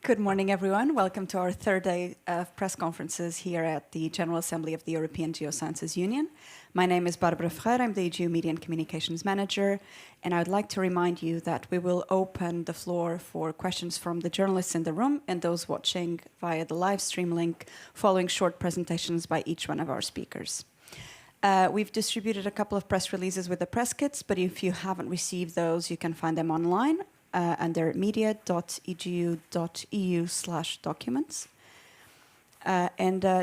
Good morning, everyone. Welcome to our third day of press conferences here at the General Assembly of the European Geosciences Union. My name is Barbara Freire. I'm the EGU Media and Communications Manager, and I would like to remind you that we will open the floor for questions from the journalists in the room and those watching via the live stream link following short presentations by each one of our speakers. We've distributed a couple of press releases with the press kits, but if you haven't received those, you can find them online under media.egu.eu/documents.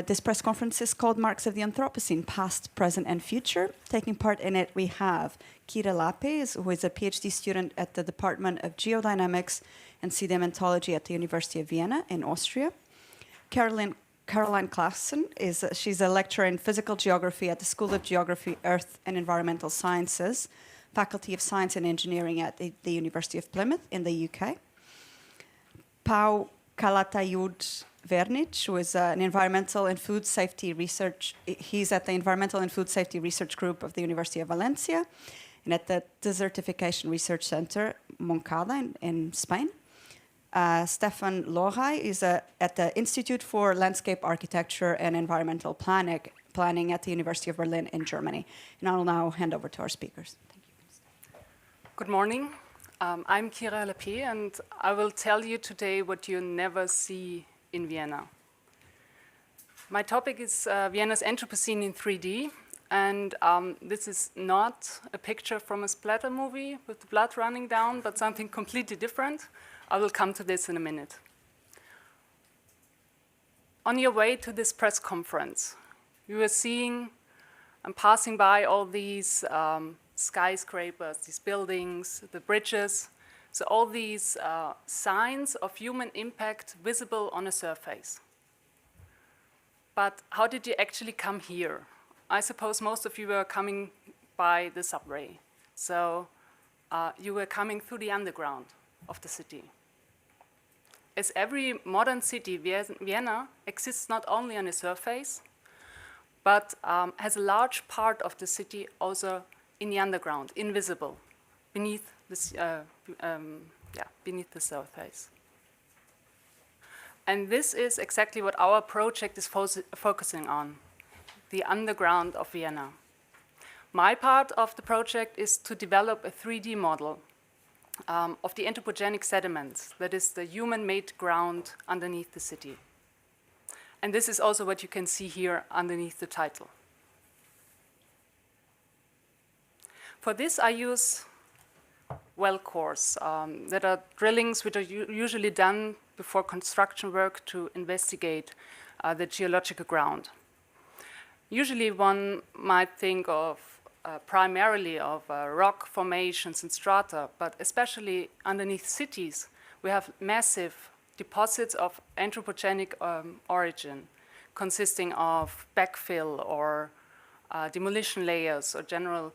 This press conference is called Marks of the Anthropocene, Past, Present and Future. Taking part in it, we have Kira Lapes, who is a PhD student at the Department of Geodynamics and Sedimentology at the University of Vienna in Austria. Caroline Claassen she's a lecturer in physical geography at the School of Geography, Earth and Environmental Sciences, Faculty of Science and Engineering at the University of Plymouth in the UK. Pau Calatayud Vernic, who is an environmental and food safety research. He's at the Environmental and Food Safety Research Group of the University of Valencia and at the Desertification Research Center, Moncada in Spain. Stefan Lorai is at the Institute for Landscape Architecture and Environmental Planning at the University of Berlin in Germany. And I will now hand over to our speakers. Thank you. Good morning. I'm Kira Lapes, and I will tell you today what you never see in Vienna. My topic is Vienna's Anthropocene in 3D, and this is not a picture from a splatter movie with the blood running down, but something completely different. I will come to this in a minute. On your way to this press conference, you are seeing and passing by all these skyscrapers, these buildings, the bridges, so all these signs of human impact visible on a surface. But how did you actually come here? I suppose most of you were coming by the subway. So you were coming through the underground of the city. As every modern city, Vienna exists not only on the surface, but has a large part of the city also in the underground, invisible, beneath the surface. And this is exactly what our project is focusing on, the underground of Vienna. My part of the project is to develop a 3D model of the anthropogenic sediments, that is the human-made ground underneath the city. And this is also what you can see here underneath the title. For this, I use well cores that are drillings which are usually done before construction work to investigate the geological ground. Usually one might think of primarily of rock formations and strata, but especially underneath cities, we have massive deposits of anthropogenic origin, consisting of backfill or demolition layers or general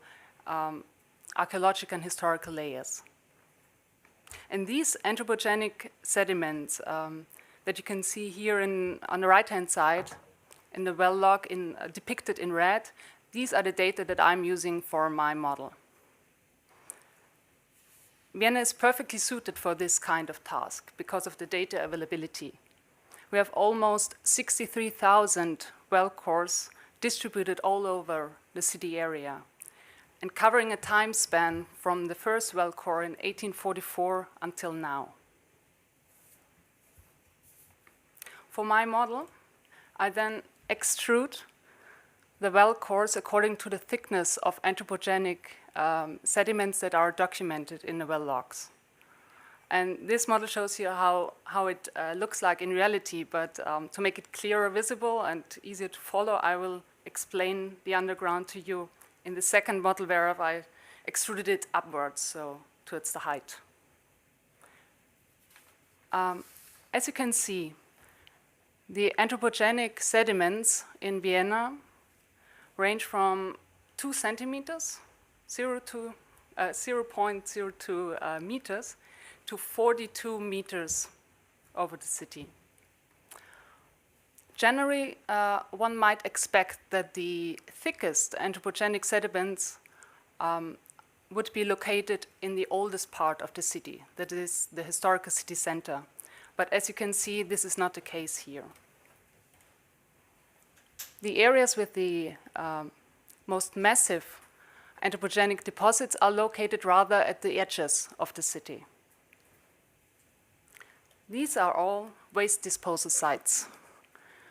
archaeological and historical layers. And these anthropogenic sediments that you can see here on the right-hand side in the well log depicted in red, these are the data that I'm using for my model. Vienna is perfectly suited for this kind of task because of the data availability. We have almost 63,000 well cores distributed all over the city area and covering a time span from the first well core in 1844 until now. For my model, I then extrude the well cores according to the thickness of anthropogenic sediments that are documented in the well logs. And this model shows you how it looks like in reality, but to make it clearer, visible, and easier to follow, I will explain the underground to you in the second model where I extruded it upwards, so towards the height. As you can see, the anthropogenic sediments in Vienna range from 2 centimeters, 0.02 meters, to 42 meters over the city. Generally, one might expect that the thickest anthropogenic sediments would be located in the oldest part of the city, that is the historical city center, But as you can see, this is not the case here. The areas with the most massive anthropogenic deposits are located rather at the edges of the city. These are all waste disposal sites.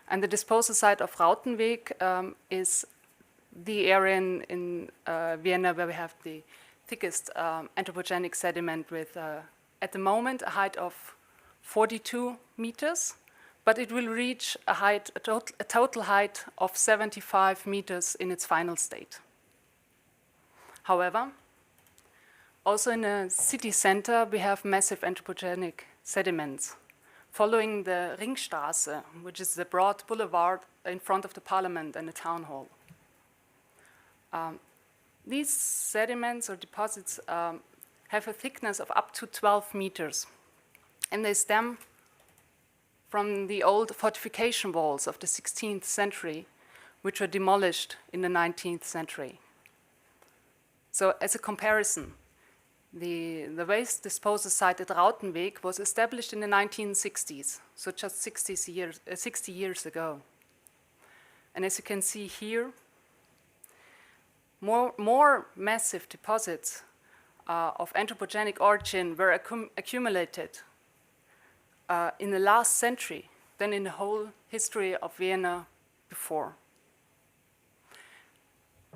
And the disposal site of Rautenweg is the area in Vienna where we have the thickest anthropogenic sediment with, at the moment, a height of 42 meters, but it will reach a total height of 75 meters in its final state. However, also in the city center, we have massive anthropogenic sediments. Following the Ringstraße, which is the broad boulevard in front of the parliament and the town hall. These sediments or deposits have a thickness of up to 12 meters, and they stem from the old fortification walls of the 16th century, which were demolished in the 19th century. So as a comparison, the waste disposal site at Rautenweg was established in the 1960s, so just 60 years ago. And as you can see here, more massive deposits of anthropogenic origin were accumulated in the last century than in the whole history of Vienna before.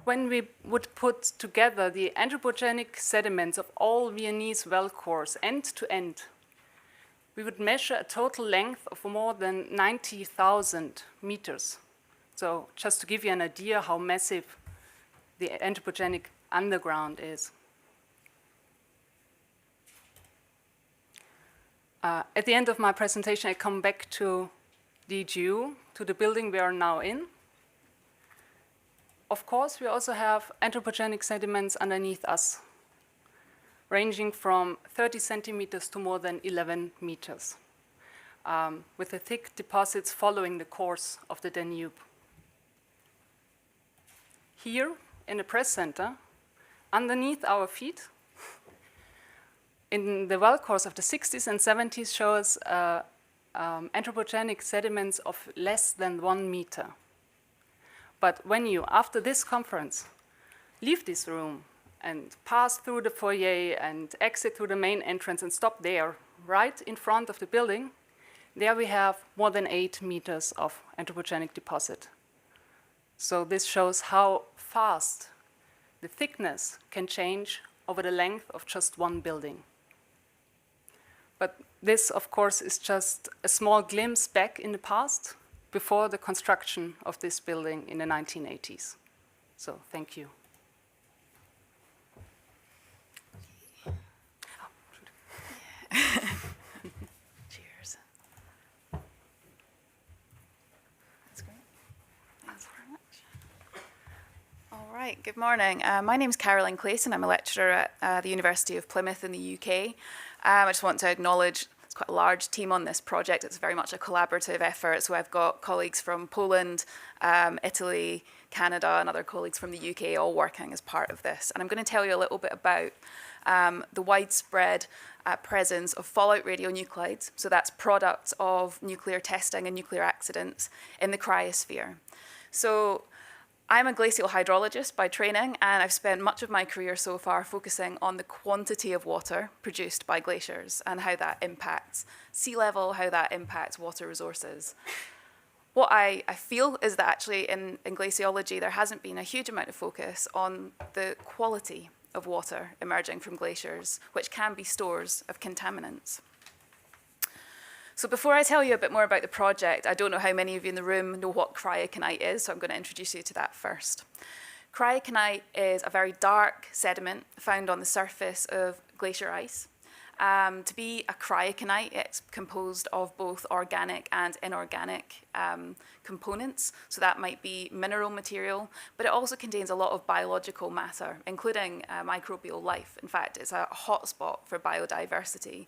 When we would put together the anthropogenic sediments of all Viennese well cores end to end, we would measure a total length of more than 90,000 meters. So just to give you an idea how massive the anthropogenic underground is. At the end of my presentation, I come back to the EGU, to the building we are now in. Of course, we also have anthropogenic sediments underneath us, ranging from 30 centimeters to more than 11 meters, with the thick deposits following the course of the Danube. Here, in the press center, underneath our feet, in the well course of the 60s and 70s shows anthropogenic sediments of less than 1 meter. But when you, after this conference, leave this room and pass through the foyer and exit through the main entrance and stop there, right in front of the building, there we have more than 8 meters of anthropogenic deposit. So this shows how fast the thickness can change over the length of just one building. But this, of course, is just a small glimpse back in the past, before the construction of this building in the 1980s. So, thank you. Cheers. That's great. Thanks very much. All right, good morning. My name is Caroline Clayson. I'm a lecturer at the University of Plymouth in the UK. I just want to acknowledge it's quite a large team on this project. It's very much a collaborative effort. So I've got colleagues from Poland, Italy, Canada, and other colleagues from the UK all working as part of this. And I'm going to tell you a little bit about the widespread presence of fallout radionuclides. So that's products of nuclear testing and nuclear accidents in the cryosphere. So I'm a glacial hydrologist by training, and I've spent much of my career so far focusing on the quantity of water produced by glaciers and how that impacts sea level, how that impacts water resources. What I feel is that actually in glaciology there hasn't been a huge amount of focus on the quality of water emerging from glaciers, which can be stores of contaminants. So before I tell you a bit more about the project, I don't know how many of you in the room know what cryoconite is, so I'm going to introduce you to that first. Cryoconite is a very dark sediment found on the surface of glacier ice. To be a cryoconite, it's composed of both organic and inorganic components. So that might be mineral material, but it also contains a lot of biological matter, including microbial life. In fact, it's a hotspot for biodiversity.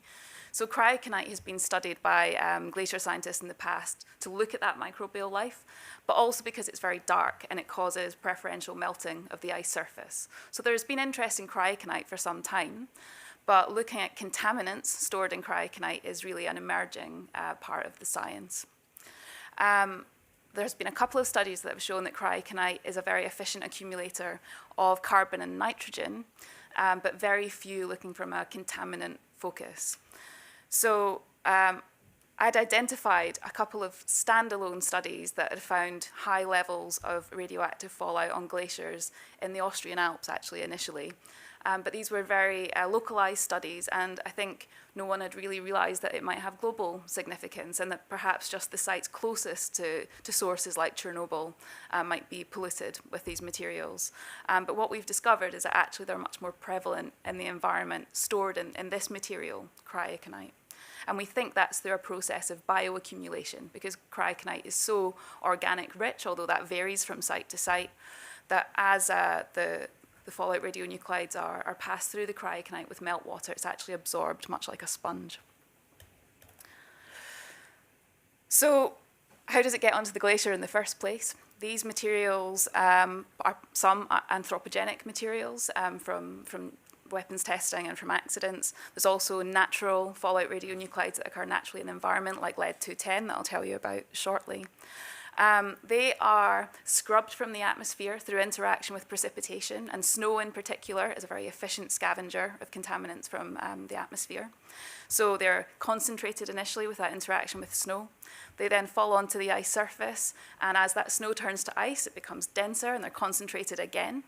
So cryoconite has been studied by glacier scientists in the past to look at that microbial life, but also because it's very dark and it causes preferential melting of the ice surface. So there's been interest in cryoconite for some time, But looking at contaminants stored in cryoconite is really an emerging part of the science. There's been a couple of studies that have shown that cryoconite is a very efficient accumulator of carbon and nitrogen, but very few looking from a contaminant focus. So I'd identified a couple of standalone studies that had found high levels of radioactive fallout on glaciers in the Austrian Alps, actually, initially. But these were very localized studies, and I think no one had really realized that it might have global significance, and that perhaps just the sites closest to sources like Chernobyl might be polluted with these materials. But what we've discovered is that actually they're much more prevalent in the environment, stored in this material, cryoconite. And we think that's through a process of bioaccumulation, because cryoconite is so organic rich, although that varies from site to site, that as the fallout radionuclides are passed through the cryoconite with meltwater, it's actually absorbed much like a sponge. So how does it get onto the glacier in the first place? These materials are some anthropogenic materials from weapons testing and from accidents. There's also natural fallout radionuclides that occur naturally in the environment, like lead-210, that I'll tell you about shortly. They are scrubbed from the atmosphere through interaction with precipitation, and snow in particular is a very efficient scavenger of contaminants from the atmosphere. So they're concentrated initially with that interaction with snow. They then fall onto the ice surface, and as that snow turns to ice, it becomes denser and they're concentrated again.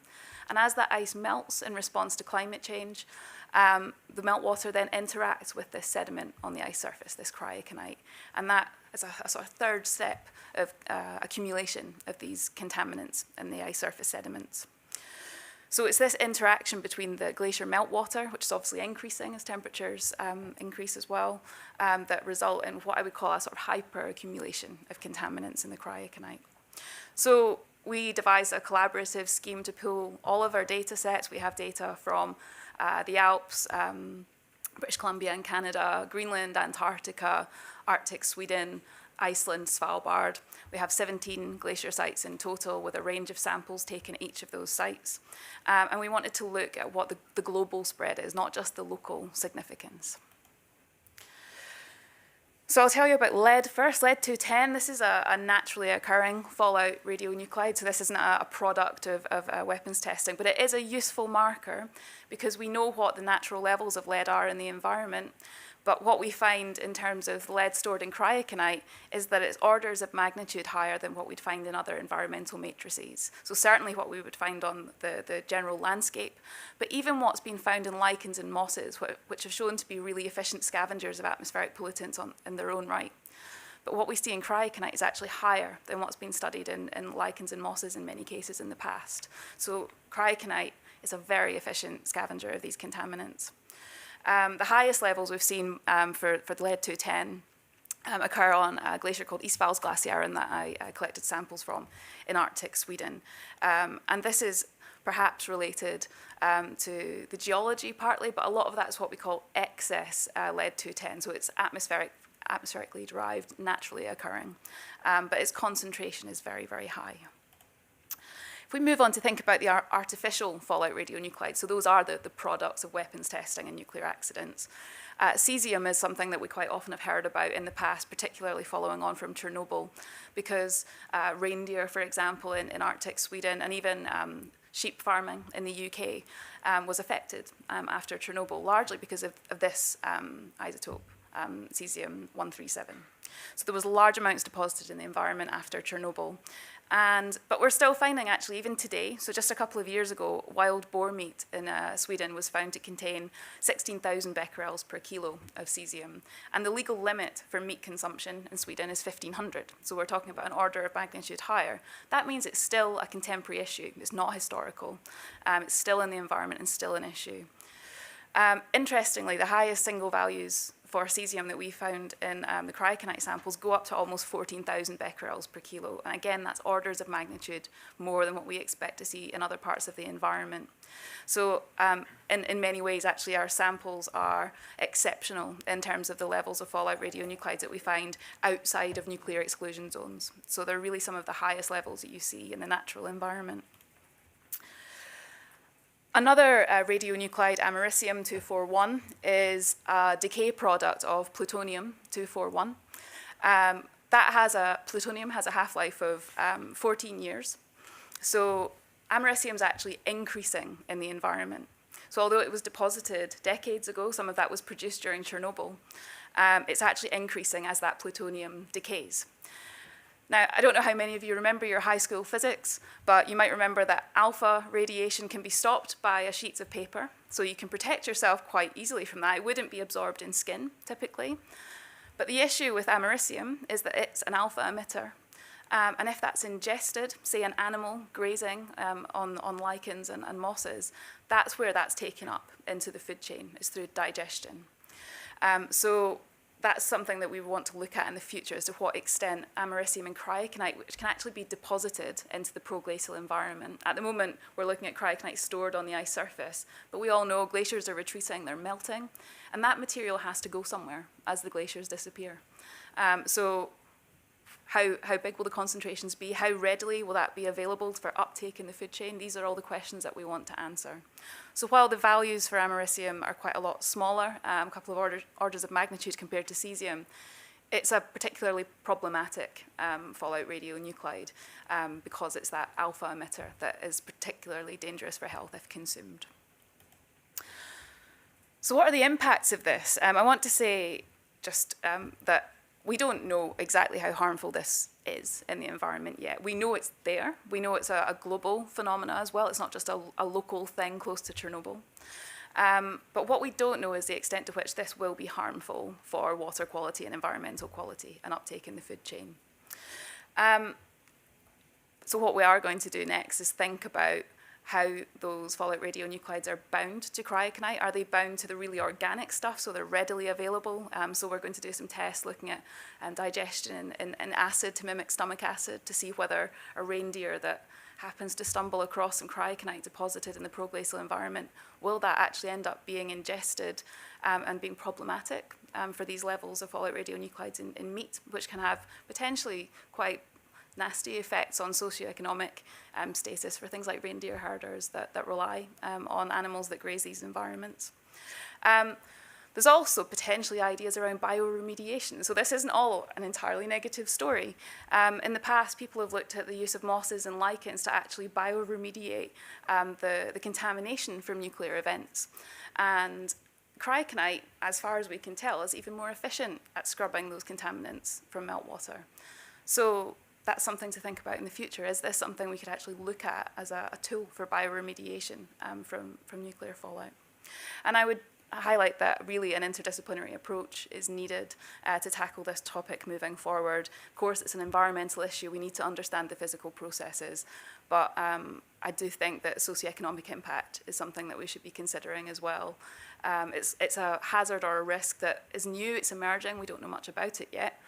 And as that ice melts in response to climate change, the meltwater then interacts with this sediment on the ice surface, this cryoconite. And that is a sort of third step of accumulation of these contaminants in the ice surface sediments. So it's this interaction between the glacier meltwater, which is obviously increasing as temperatures increase as well, that result in what I would call a sort of hyper-accumulation of contaminants in the cryoconite. So we devised a collaborative scheme to pool all of our data sets. We have data from the Alps, British Columbia and Canada, Greenland, Antarctica, Arctic Sweden, Iceland, Svalbard. We have 17 glacier sites in total with a range of samples taken at each of those sites. And we wanted to look at what the global spread is, not just the local significance. So I'll tell you about lead first. Lead-210, this is a naturally occurring fallout radionuclide, so this isn't a product of weapons testing, but it is a useful marker because we know what the natural levels of lead are in the environment. But what we find in terms of lead stored in cryoconite is that it's orders of magnitude higher than what we'd find in other environmental matrices. So certainly what we would find on the general landscape, but even what's been found in lichens and mosses, which have shown to be really efficient scavengers of atmospheric pollutants in their own right. But what we see in cryoconite is actually higher than what's been studied in lichens and mosses in many cases in the past. So cryoconite is a very efficient scavenger of these contaminants. The highest levels we've seen for the lead-210 occur on a glacier called Isfalsglaciären that I collected samples from in Arctic Sweden. And this is perhaps related to the geology partly, but a lot of that is what we call excess lead-210. So it's atmospherically derived, naturally occurring, but its concentration is very, very high. If we move on to think about the artificial fallout radionuclides, so those are the products of weapons testing and nuclear accidents. Caesium is something that we quite often have heard about in the past, particularly following on from Chernobyl, because reindeer, for example, in Arctic Sweden, and even sheep farming in the UK was affected after Chernobyl, largely because of this isotope, Caesium-137. So there was large amounts deposited in the environment after Chernobyl. But we're still finding, actually, even today, so just a couple of years ago, wild boar meat in Sweden was found to contain 16,000 becquerels per kilo of caesium. And the legal limit for meat consumption in Sweden is 1,500. So we're talking about an order of magnitude higher. That means it's still a contemporary issue. It's not historical. It's still in the environment and still an issue. Interestingly, the highest single values for caesium that we found in the cryoconite samples go up to almost 14,000 becquerels per kilo. And again, that's orders of magnitude more than what we expect to see in other parts of the environment. So in many ways, actually, our samples are exceptional in terms of the levels of fallout radionuclides that we find outside of nuclear exclusion zones. So they're really some of the highest levels that you see in the natural environment. Another radionuclide, americium-241, is a decay product of plutonium-241. Plutonium has a half-life of 14 years. So americium is actually increasing in the environment. So although it was deposited decades ago, some of that was produced during Chernobyl, it's actually increasing as that plutonium decays. Now, I don't know how many of you remember your high school physics, but you might remember that alpha radiation can be stopped by a sheet of paper, so you can protect yourself quite easily from that. It wouldn't be absorbed in skin, typically. But the issue with americium is that it's an alpha emitter. And if that's ingested, say an animal grazing on lichens and mosses, that's where that's taken up into the food chain, is through digestion. So that's something that we want to look at in the future, as to what extent americium and cryoconite, which can actually be deposited into the proglacial environment. At the moment, we're looking at cryoconite stored on the ice surface, but we all know glaciers are retreating, they're melting, and that material has to go somewhere as the glaciers disappear. So how big will the concentrations be? How readily will that be available for uptake in the food chain? These are all the questions that we want to answer. So while the values for americium are quite a lot smaller, a couple of orders of magnitude compared to cesium, it's a particularly problematic fallout radionuclide because it's that alpha emitter that is particularly dangerous for health if consumed. So what are the impacts of this? I want to say just that we don't know exactly how harmful this is in the environment yet. We know it's there. We know it's a global phenomena as well. It's not just a local thing close to Chernobyl. But what we don't know is the extent to which this will be harmful for water quality and environmental quality and uptake in the food chain. So what we are going to do next is think about how those fallout radionuclides are bound to cryoconite. Are they bound to the really organic stuff, so they're readily available? So we're going to do some tests looking at digestion in acid to mimic stomach acid to see whether a reindeer that happens to stumble across some cryoconite deposited in the proglacial environment, will that actually end up being ingested and being problematic for these levels of fallout radionuclides in meat, which can have potentially quite nasty effects on socioeconomic status for things like reindeer herders that rely on animals that graze these environments. There's also potentially ideas around bioremediation. So this isn't all an entirely negative story. In the past, people have looked at the use of mosses and lichens to actually bioremediate the contamination from nuclear events. And cryoconite, as far as we can tell, is even more efficient at scrubbing those contaminants from meltwater. So that's something to think about in the future. Is this something we could actually look at as a tool for bioremediation from nuclear fallout? And I would highlight that really an interdisciplinary approach is needed to tackle this topic moving forward. Of course, it's an environmental issue. We need to understand the physical processes. But I do think that socioeconomic impact is something that we should be considering as well. It's a hazard or a risk that is new, it's emerging, we don't know much about it yet.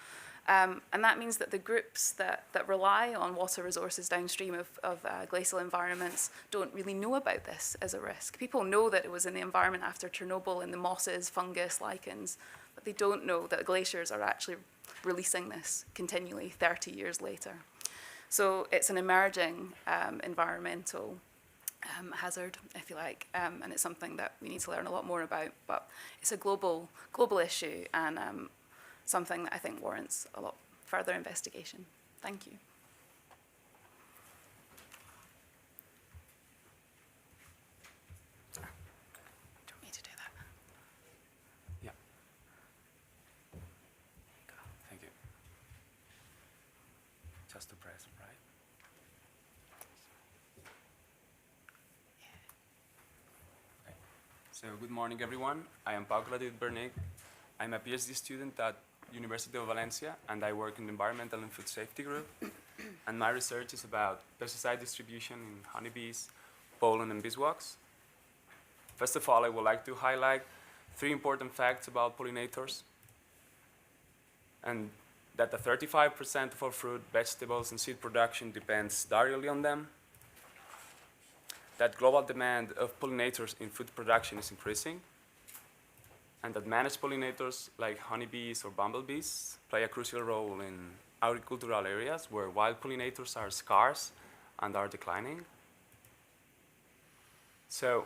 And that means that the groups that rely on water resources downstream of glacial environments don't really know about this as a risk. People know that it was in the environment after Chernobyl in the mosses, fungus, lichens, but they don't know that glaciers are actually releasing this continually 30 years later. So it's an emerging environmental hazard, if you like, and it's something that we need to learn a lot more about. But it's a global issue, and something that I think warrants a lot further investigation. Thank you. Do you want me to do that? Yeah. There you go. Thank you. Just to press, right? Okay. So good morning, everyone. I am Pau Cladit Bernig. I'm a PhD student at University of Valencia, and I work in the Environmental and Food Safety Group. And my research is about pesticide distribution in honeybees, pollen, and beeswax. First of all, I would like to highlight 3 important facts about pollinators, and that the 35% of our fruit, vegetables, and seed production depends directly on them, that global demand of pollinators in food production is increasing, and that managed pollinators like honeybees or bumblebees play a crucial role in agricultural areas where wild pollinators are scarce and are declining. So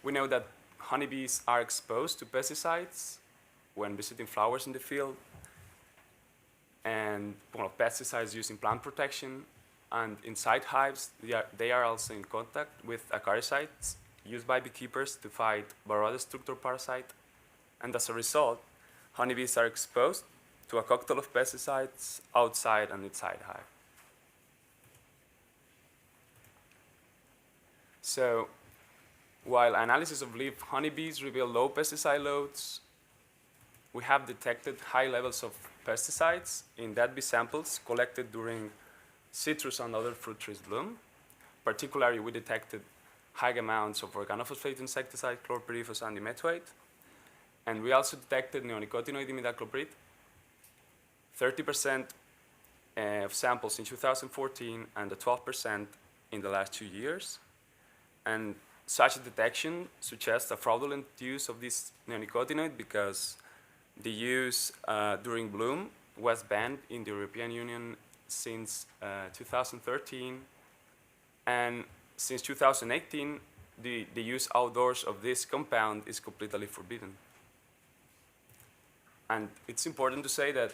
we know that honeybees are exposed to pesticides when visiting flowers in the field, and pesticides used in plant protection. And inside hives, they are also in contact with acaricides used by beekeepers to fight varroa destructor parasite. And as a result, honeybees are exposed to a cocktail of pesticides outside and inside hive. So while analysis of live honeybees reveal low pesticide loads, we have detected high levels of pesticides in dead bee samples collected during citrus and other fruit trees bloom. Particularly, we detected high amounts of organophosphate insecticide, chlorpyrifos, and dimethylate. And we also detected neonicotinoid imidacloprid, 30% of samples in 2014 and 12% in the last 2 years. And such a detection suggests a fraudulent use of this neonicotinoid because the use during bloom was banned in the European Union since 2013. And since 2018, the use outdoors of this compound is completely forbidden. And it's important to say that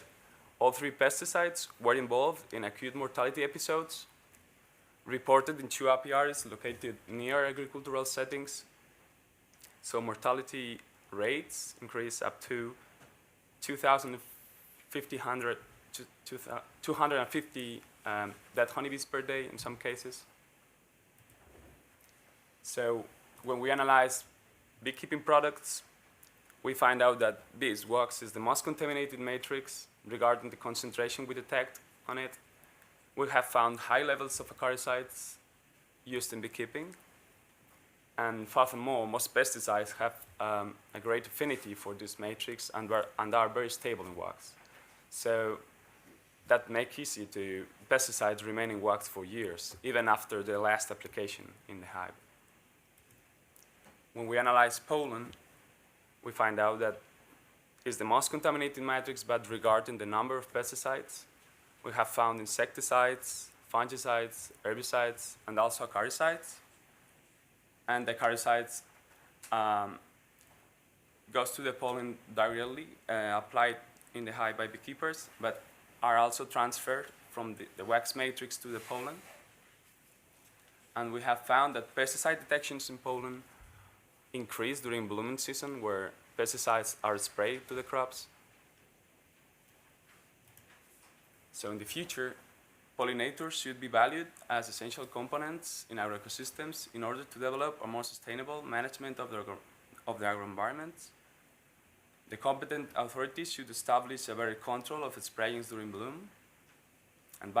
all 3 pesticides were involved in acute mortality episodes reported in 2 apiaries located near agricultural settings. So mortality rates increase up to 250 dead honeybees per day in some cases. So when we analyze beekeeping products, we find out that beeswax is the most contaminated matrix regarding the concentration we detect on it. We have found high levels of acaricides used in beekeeping. And furthermore, most pesticides have a great affinity for this matrix and are very stable in wax. So that makes easy to pesticides remain in wax for years, even after the last application in the hive. When we analyze pollen, we find out that it's the most contaminated matrix, but regarding the number of pesticides, we have found insecticides, fungicides, herbicides, and also acaricides. And the acaricides goes to the pollen directly, applied in the hive by beekeepers, but are also transferred from the wax matrix to the pollen. And we have found that pesticide detections in pollen increase during blooming season, where pesticides are sprayed to the crops. So in the future, pollinators should be valued as essential components in our ecosystems in order to develop a more sustainable management of the agroenvironment. The competent authorities should establish a better control of sprayings during bloom. And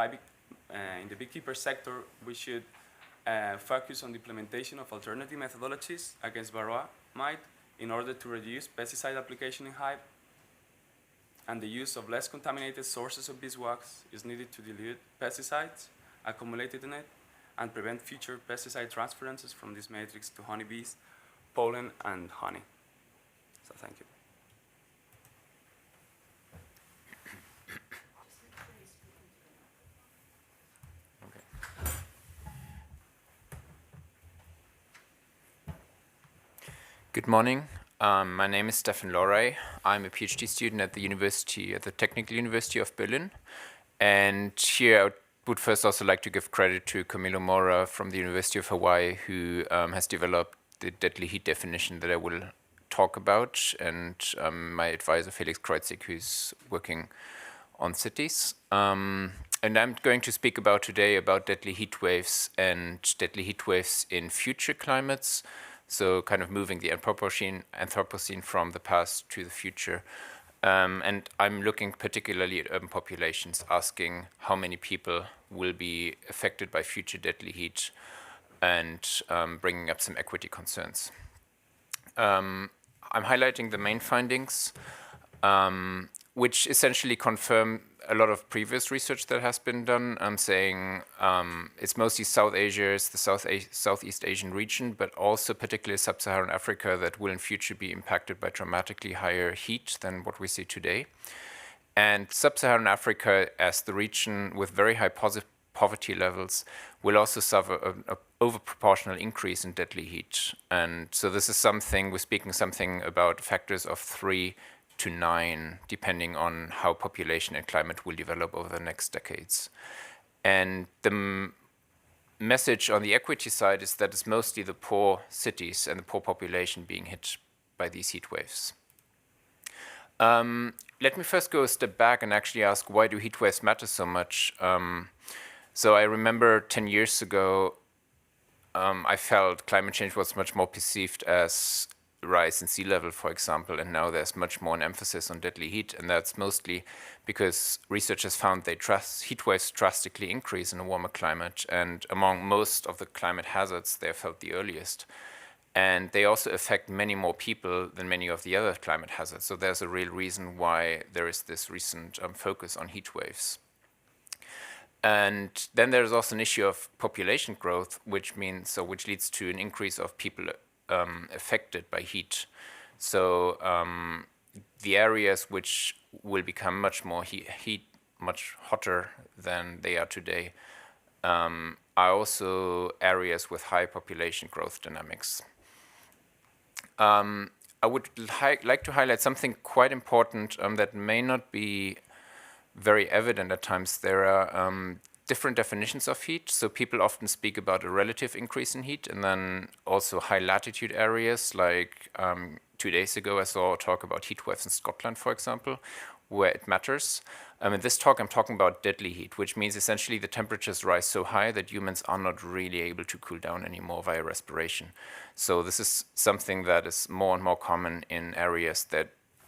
in the beekeeper sector, we should focus on the implementation of alternative methodologies against varroa mite in order to reduce pesticide application in hive. And the use of less contaminated sources of beeswax is needed to dilute pesticides accumulated in it and prevent future pesticide transferences from this matrix to honeybees, pollen, and honey. So thank you. Good morning. My name is Stefan Loray. I'm a PhD student at the Technical University of Berlin. And here I would first also like to give credit to Camilo Mora from the University of Hawaii, who has developed the deadly heat definition that I will talk about, and my advisor Felix Kreutzig, who's working on cities. And I'm going to speak today about deadly heat waves and deadly heat waves in future climates. So kind of moving the Anthropocene from the past to the future. And I'm looking particularly at urban populations, asking how many people will be affected by future deadly heat, and bringing up some equity concerns. I'm highlighting the main findings, which essentially confirm a lot of previous research that has been done. I'm saying it's mostly South Asia, it's the Southeast Asian region, but also particularly Sub-Saharan Africa that will in future be impacted by dramatically higher heat than what we see today. And Sub-Saharan Africa as the region with very high poverty levels will also suffer an overproportional increase in deadly heat. And so this is something, we're speaking something about factors of 3 to 9, depending on how population and climate will develop over the next decades. And the message on the equity side is that it's mostly the poor cities and the poor population being hit by these heat waves. Let me first go a step back and actually ask, why do heat waves matter so much? So I remember 10 years ago, I felt climate change was much more perceived as rise in sea level, for example, and now there's much more an emphasis on deadly heat, and that's mostly because researchers found heat waves drastically increase in a warmer climate, and among most of the climate hazards, they're felt the earliest. And they also affect many more people than many of the other climate hazards. So there's a real reason why there is this recent focus on heat waves. And then there's also an issue of population growth, which leads to an increase of people affected by heat. So the areas which will become much more much hotter than they are today, are also areas with high population growth dynamics. I would like to highlight something quite important that may not be very evident at times. There are different definitions of heat. So people often speak about a relative increase in heat, and then also high latitude areas. Like 2 days ago, I saw a talk about heat waves in Scotland, for example, where it matters. In this talk, I'm talking about deadly heat, which means essentially the temperatures rise so high that humans are not really able to cool down anymore via respiration. So this is something that is more and more common in areas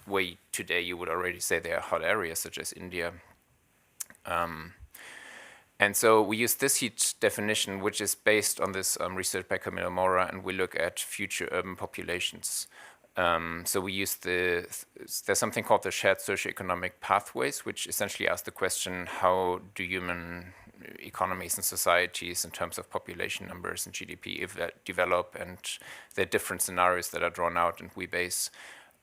where today you would already say they are hot areas, such as India. And so we use this heat definition, which is based on this research by Camilo Mora, and we look at future urban populations. So we use there's something called the shared socioeconomic pathways, which essentially ask the question, how do human economies and societies in terms of population numbers and GDP develop, and there are different scenarios that are drawn out, and we base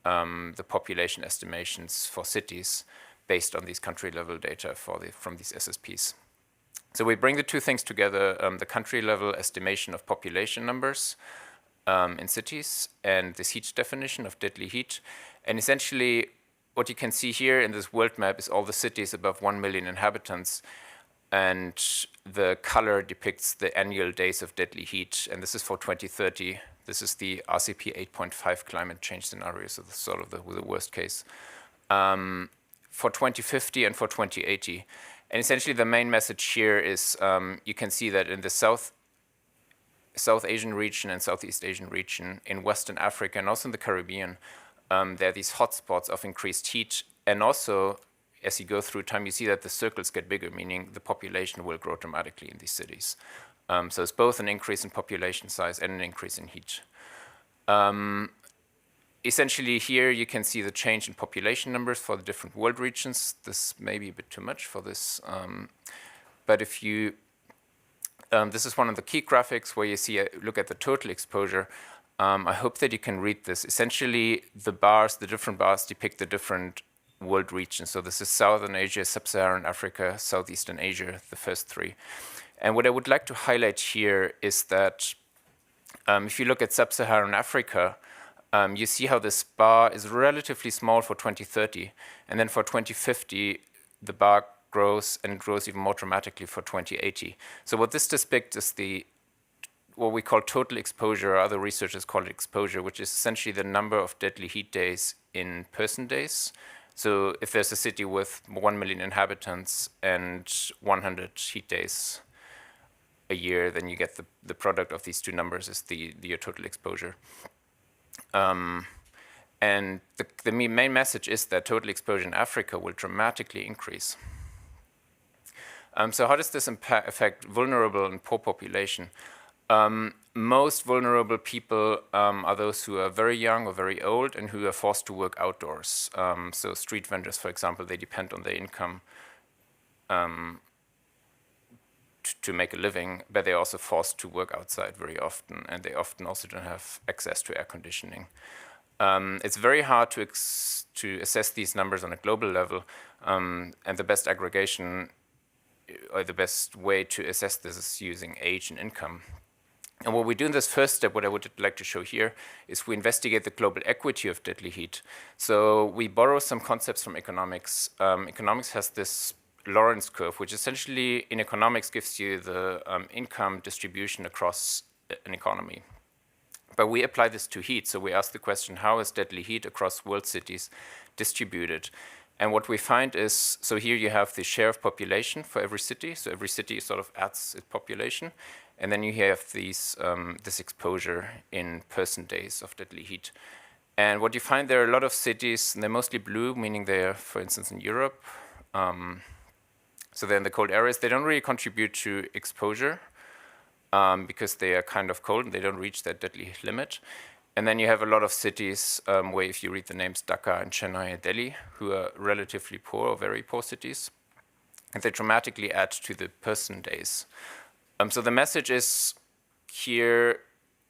the population estimations for cities based on these country level data from these SSPs. So we bring the two things together, the country level estimation of population numbers in cities and this heat definition of deadly heat. And essentially what you can see here in this world map is all the cities above 1 million inhabitants, and the color depicts the annual days of deadly heat, and this is for 2030. This is the RCP 8.5 climate change scenario, so this is sort of the worst case, for 2050 and for 2080. And essentially the main message here is you can see that in the South Asian region and Southeast Asian region, in Western Africa and also in the Caribbean, there are these hotspots of increased heat. And also, as you go through time, you see that the circles get bigger, meaning the population will grow dramatically in these cities. So it's both an increase in population size and an increase in heat. Essentially here you can see the change in population numbers for the different world regions. This may be a bit too much for this, but if you, this is one of the key graphics where you see, look at the total exposure. I hope that you can read this. Essentially the different bars depict the different world regions. So this is Southern Asia, Sub-Saharan Africa, Southeastern Asia, the first three. And what I would like to highlight here is that if you look at Sub-Saharan Africa, you see how this bar is relatively small for 2030, and then for 2050, the bar grows, and it grows even more dramatically for 2080. So what this depicts is what we call total exposure, or other researchers call it exposure, which is essentially the number of deadly heat days in person days. So if there's a city with 1 million inhabitants and 100 heat days a year, then you get the product of these two numbers is your total exposure. And the main message is that total exposure in Africa will dramatically increase. So how does this affect vulnerable and poor population? Most vulnerable people are those who are very young or very old and who are forced to work outdoors. So street vendors, for example, they depend on their income to make a living, but they're also forced to work outside very often, and they often also don't have access to air conditioning. It's very hard to assess these numbers on a global level, and the best aggregation or the best way to assess this is using age and income. And what we do in this first step, what I would like to show here, is we investigate the global equity of deadly heat. So we borrow some concepts from economics. Economics has this Lorentz curve, which essentially in economics gives you the income distribution across an economy. But we apply this to heat. So we ask the question, how is deadly heat across world cities distributed? And what we find is, so here you have the share of population for every city. So every city sort of adds its population. And then you have these, this exposure in person days of deadly heat. And what you find, there are a lot of cities, and they're mostly blue, meaning they're, for instance, in Europe. So they're in the cold areas. They don't really contribute to exposure because they are kind of cold and they don't reach that deadly heat limit. And then you have a lot of cities where, if you read the names Dhaka and Chennai and Delhi, who are relatively poor or very poor cities, and they dramatically add to the person days. So the message is here,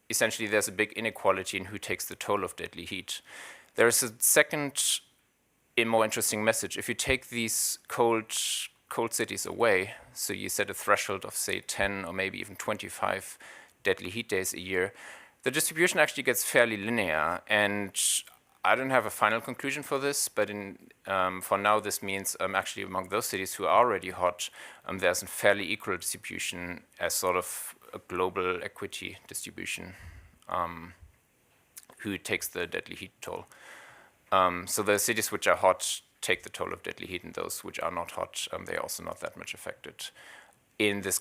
essentially there's a big inequality in who takes the toll of deadly heat. There is a second, more interesting message. If you take these cold cities away, so you set a threshold of, say, 10 or maybe even 25 deadly heat days a year, the distribution actually gets fairly linear. And I don't have a final conclusion for this, but for now this means actually among those cities who are already hot, there's a fairly equal distribution as sort of a global equity distribution who takes the deadly heat toll. So the cities which are hot take the toll of deadly heat, and those which are not hot, they're also not that much affected. In this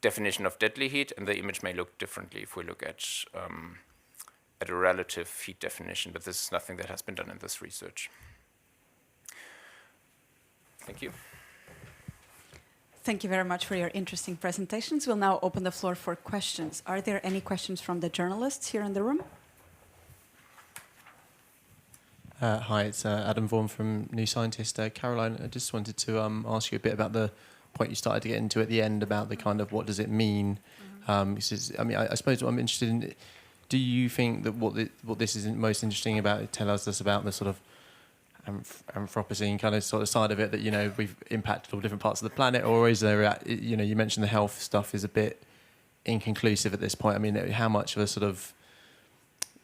definition of deadly heat, and the image may look differently if we look at a relative heat definition, but this is nothing that has been done in this research. Thank you. Thank you very much for your interesting presentations. We'll now open the floor for questions. Are there any questions from the journalists here in the room? Hi, it's Adam Vaughan from New Scientist. Caroline, I just wanted to ask you a bit about the point you started to get into at the end about the kind of what does it mean. I suppose what I'm interested in, do you think that what this is most interesting about, it tells us about the sort of Anthropocene kind of sort of side of it, that, you know, we've impacted all different parts of the planet, or is there, you know, you mentioned the health stuff is a bit inconclusive at this point. I mean, how much of a sort of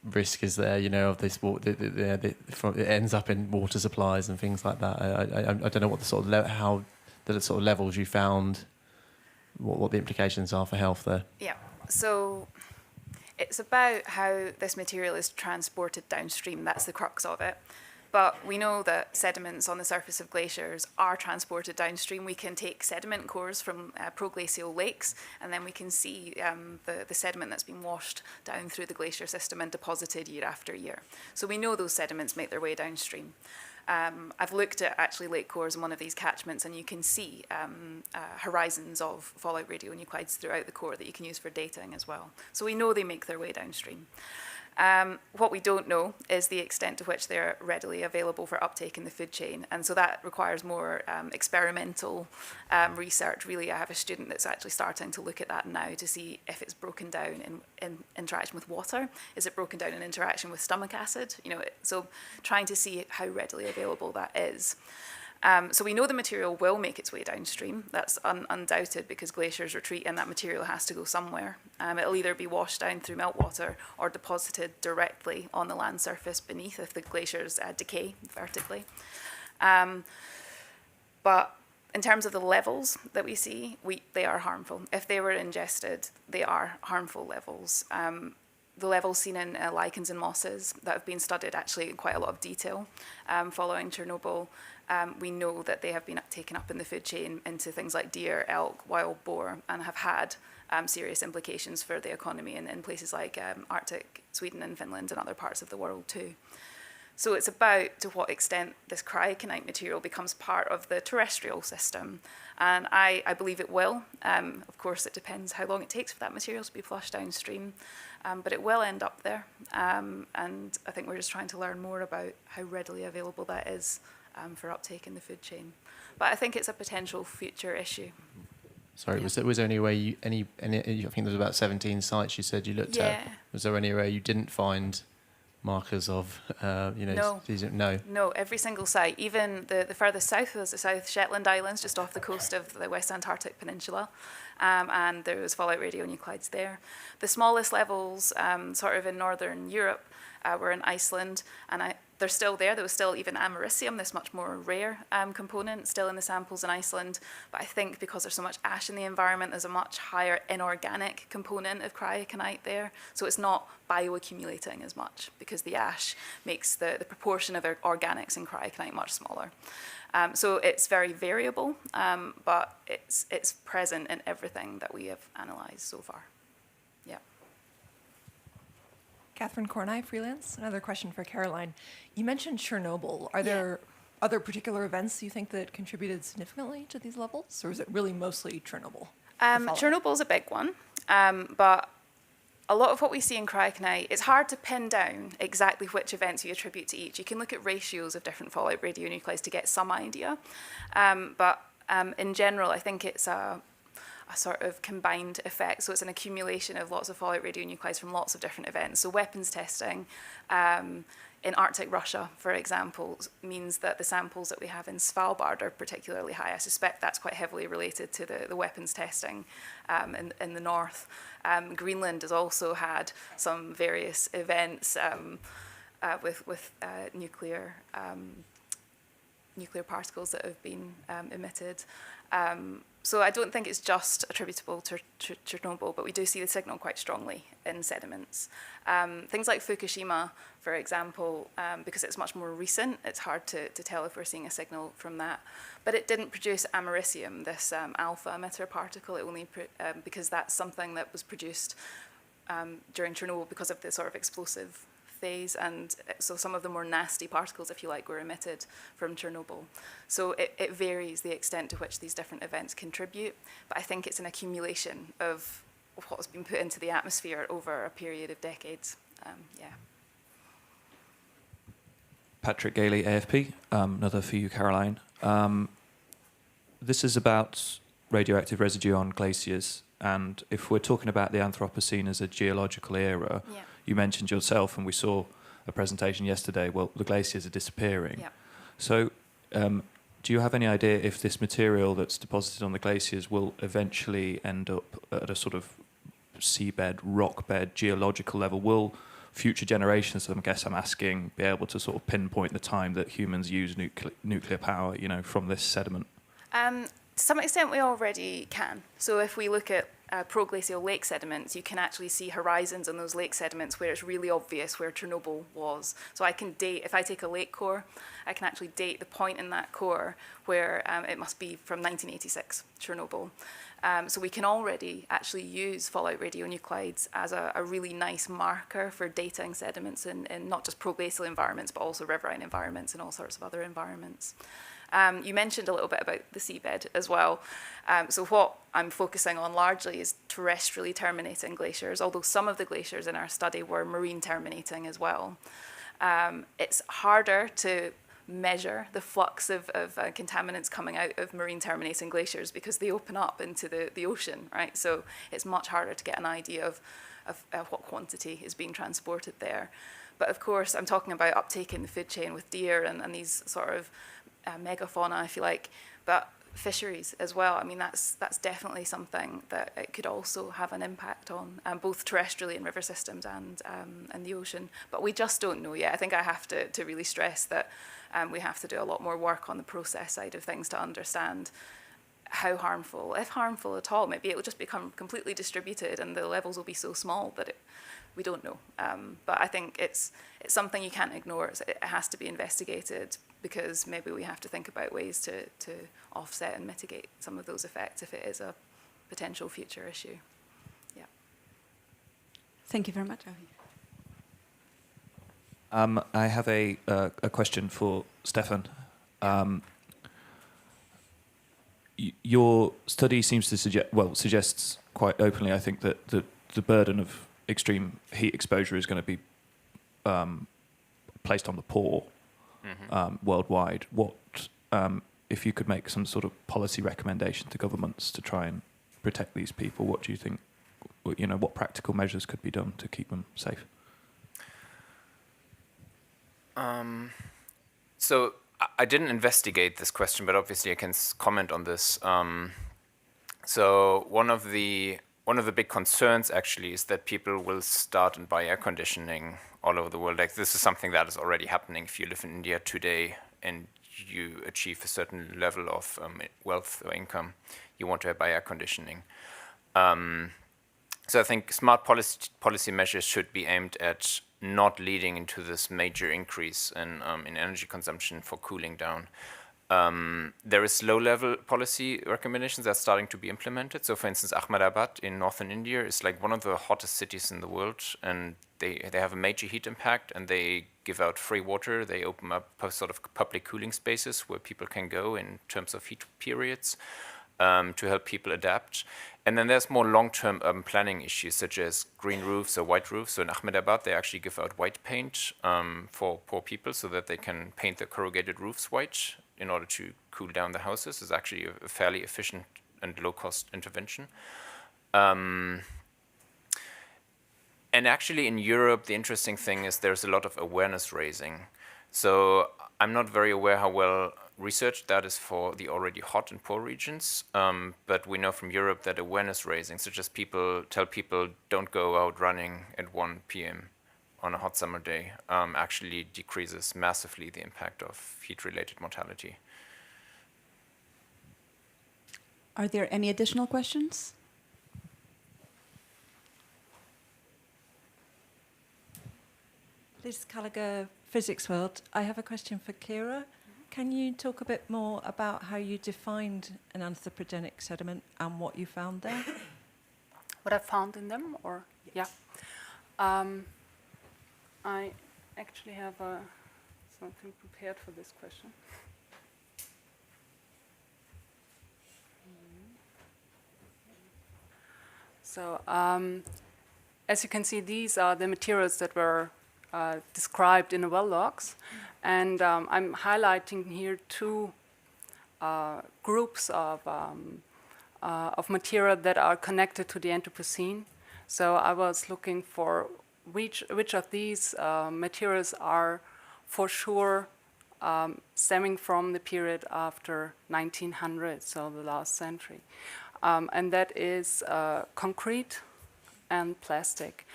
risk is there, you know, of this, it ends up in water supplies and things like that? I don't know what the sort of how the sort of levels you found, what the implications are for health there. Yeah, so it's about how this material is transported downstream. That's the crux of it. But we know that sediments on the surface of glaciers are transported downstream. We can take sediment cores from proglacial lakes, and then we can see the sediment that's been washed down through the glacier system and deposited year after year. So we know those sediments make their way downstream. I've looked at actually lake cores in one of these catchments, and you can see horizons of fallout radionuclides throughout the core that you can use for dating as well. So we know they make their way downstream. What we don't know is the extent to which they're readily available for uptake in the food chain, and so that requires more experimental research. Really, I have a student that's actually starting to look at that now to see if it's broken down in interaction with water. Is it broken down in interaction with stomach acid? You know, so trying to see how readily available that is. So we know the material will make its way downstream. That's undoubted, because glaciers retreat and that material has to go somewhere. It'll either be washed down through meltwater or deposited directly on the land surface beneath if the glaciers decay vertically. But in terms of the levels that we see, they are harmful. If they were ingested, they are harmful levels. The levels seen in lichens and mosses that have been studied actually in quite a lot of detail following Chernobyl, we know that they have been taken up in the food chain into things like deer, elk, wild boar, and have had serious implications for the economy in places like Arctic, Sweden and Finland and other parts of the world too. So it's about to what extent this cryoconite material becomes part of the terrestrial system. And I believe it will. Of course, it depends how long it takes for that material to be flushed downstream. But it will end up there. And I think we're just trying to learn more about how readily available that is for uptake in the food chain. But I think it's a potential future issue. Sorry, yeah. was there any way I think there was about 17 sites you said you looked at. Was there any way you didn't find markers of, No. No. No, every single site, even the furthest south was the South Shetland Islands, just off the coast of the West Antarctic Peninsula, and there was fallout radionuclides there. The smallest levels, sort of in Northern Europe, were in Iceland, and they're still there. There was still even americium, this much more rare component, still in the samples in Iceland. But I think because there's so much ash in the environment, there's a much higher inorganic component of cryoconite there. So it's not bioaccumulating as much because the ash makes the proportion of organics in cryoconite much smaller. So it's very variable, but it's present in everything that we have analysed so far. Yeah. Catherine Cornai, freelance. Another question for Caroline. You mentioned Chernobyl. Are there other particular events you think that contributed significantly to these levels, or is it really mostly Chernobyl? Chernobyl's a big one, but a lot of what we see in cryoconite, it's hard to pin down exactly which events you attribute to each. You can look at ratios of different fallout radionuclides to get some idea, but in general, I think it's a sort of combined effect. So it's an accumulation of lots of fallout radionuclides from lots of different events. So weapons testing in Arctic Russia, for example, means that the samples that we have in Svalbard are particularly high. I suspect that's quite heavily related to the weapons testing in the north. Greenland has also had some various events with nuclear particles that have been emitted. So I don't think it's just attributable to Chernobyl, but we do see the signal quite strongly in sediments. Things like Fukushima, for example, because it's much more recent, it's hard to tell if we're seeing a signal from that. But it didn't produce americium, this alpha emitter particle, it only because that's something that was produced during Chernobyl because of the sort of explosive phase, and so some of the more nasty particles, if you like, were emitted from Chernobyl. So it varies the extent to which these different events contribute, but I think it's an accumulation of what's been put into the atmosphere over a period of decades. Patrick Gailey, AFP, another for you, Caroline. This is about radioactive residue on glaciers, and if we're talking about the Anthropocene as a geological era, you mentioned yourself, and we saw a presentation yesterday, well, the glaciers are disappearing. Yeah. So do you have any idea if this material that's deposited on the glaciers will eventually end up at a sort of seabed, rock bed, geological level? Will future generations, I guess I'm asking, be able to sort of pinpoint the time that humans use nuclear power, from this sediment? To some extent, we already can. So if we look at proglacial lake sediments, you can actually see horizons on those lake sediments where it's really obvious where Chernobyl was. So I can date, if I take a lake core, I can actually date the point in that core where it must be from 1986, Chernobyl. So we can already actually use fallout radionuclides as a really nice marker for dating sediments in not just proglacial environments, but also riverine environments and all sorts of other environments. You mentioned a little bit about the seabed as well. So what I'm focusing on largely is terrestrially terminating glaciers, although some of the glaciers in our study were marine terminating as well. It's harder to measure the flux of contaminants coming out of marine terminating glaciers because they open up into the ocean, right? So it's much harder to get an idea of what quantity is being transported there. But of course, I'm talking about uptake in the food chain with deer and these sort of megafauna, if you like, but fisheries as well. I mean, that's definitely something that it could also have an impact on, both terrestrially in river systems and the ocean. But we just don't know yet. I think I have to really stress that we have to do a lot more work on the process side of things to understand how harmful, if harmful at all. Maybe it will just become completely distributed and the levels will be so small that we don't know. But I think it's something you can't ignore. It has to be investigated because maybe we have to think about ways to offset and mitigate some of those effects if it is a potential future issue. Yeah. Thank you very much. I have a question for Stefan. Your study seems to suggests quite openly, I think, that the burden of extreme heat exposure is going to be placed on the poor worldwide. What, if you could make some sort of policy recommendation to governments to try and protect these people, what do you think, what practical measures could be done to keep them safe? So I didn't investigate this question, but obviously I can comment on this. So one of the big concerns actually is that people will start and buy air conditioning all over the world. Like this is something that is already happening. If you live in India today and you achieve a certain level of wealth or income, you want to buy air conditioning. So I think smart policy measures should be aimed at not leading into this major increase in energy consumption for cooling down. There is low-level policy recommendations that are starting to be implemented. So, for instance, Ahmedabad in northern India is like one of the hottest cities in the world, and they have a major heat impact, and they give out free water. They open up sort of public cooling spaces where people can go in terms of heat periods to help people adapt. And then there's more long-term urban planning issues, such as green roofs or white roofs. So in Ahmedabad, they actually give out white paint for poor people so that they can paint their corrugated roofs white in order to cool down the houses. It's actually a fairly efficient and low-cost intervention. And actually in Europe, the interesting thing is there's a lot of awareness raising. So I'm not very aware how well researched that is for the already hot and poor regions, but we know from Europe that awareness raising, such as tell people don't go out running at 1 p.m. on a hot summer day, actually decreases massively the impact of heat-related mortality. Are there any additional questions? Liz Gallagher, Physics World. I have a question for Kira. Can you talk a bit more about how you defined an anthropogenic sediment and what you found there? What I found in them, or Yes. yeah. I actually have something prepared for this question. So, as you can see, these are the materials that were described in the well logs, and I'm highlighting here two groups of material that are connected to the Anthropocene. So I was looking for which of these materials are for sure stemming from the period after 1900, so the last century. And that is concrete and plastic.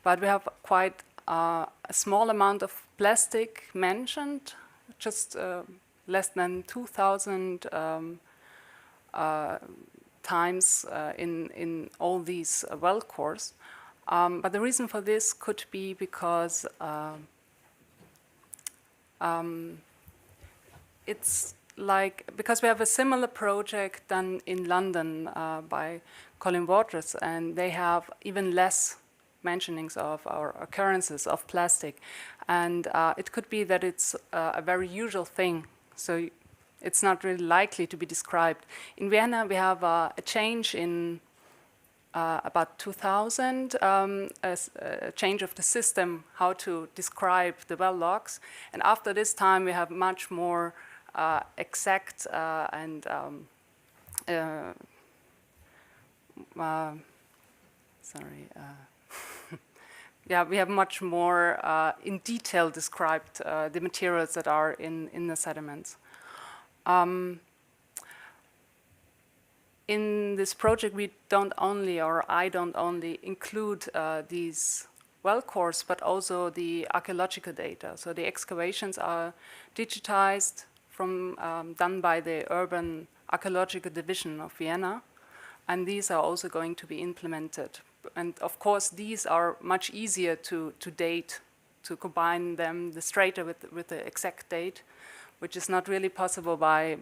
But we have quite a small amount of plastic mentioned, just less than 2,000 times in all these well cores. But the reason for this could be because it's because we have a similar project done in London by Colin Waters, and they have even less mentionings of our occurrences of plastic. And it could be that it's a very usual thing, so it's not really likely to be described. In Vienna, we have a change in about 2000, a change of the system, how to describe the well logs. And after this time, we have much more exact and yeah, we have much more in detail described the materials that are in the sediments. In this project, we don't only, or I don't only, include these well cores, but also the archaeological data. So the excavations are digitized done by the Urban Archaeological Division of Vienna, and these are also going to be implemented. And of course, these are much easier to date, to combine them, the strata with the exact date, which is not really possible by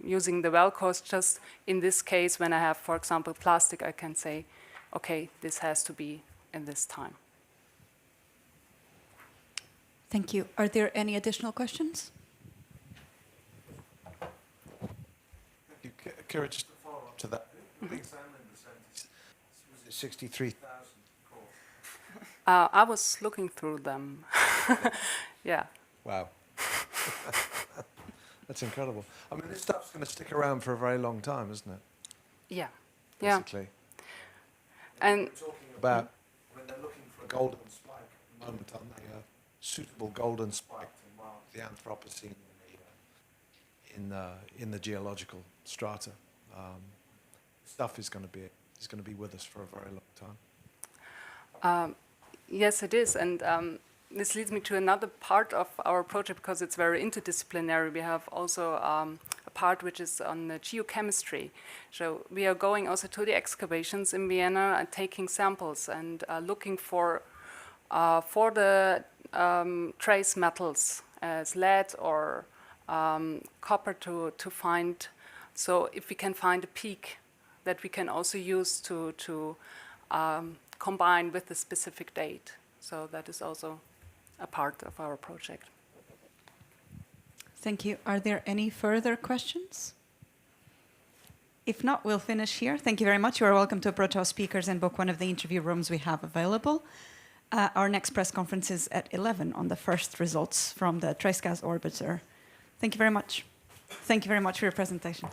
using the well cores. Just in this case, when I have, for example, plastic, I can say, okay, this has to be in this time. Thank you. Are there any additional questions? Kira, just to follow up to that, who examined the census? Was it 63,000 cores? I was looking through them. Yeah. Wow. That's incredible. I mean, this stuff's going to stick around for a very long time, isn't it? Yeah. Basically. And we're talking about when they're looking for a golden spike at the moment, aren't they? suitable golden spike to mark the Anthropocene in the geological strata. Stuff is going to be with us for a very long time. Yes, it is, and this leads me to another part of our project because it's very interdisciplinary. We have also a part which is on the geochemistry. So we are going also to the excavations in Vienna and taking samples and looking for the trace metals as lead or copper to find. So if we can find a peak that we can also use to combine with the specific date. So that is also a part of our project. Thank you. Are there any further questions? If not, we'll finish here. Thank you very much. You are welcome to approach our speakers and book one of the interview rooms we have available. Our next press conference is at 11 on the first results from the Trace Gas Orbiter. Thank you very much. Thank you very much for your presentation.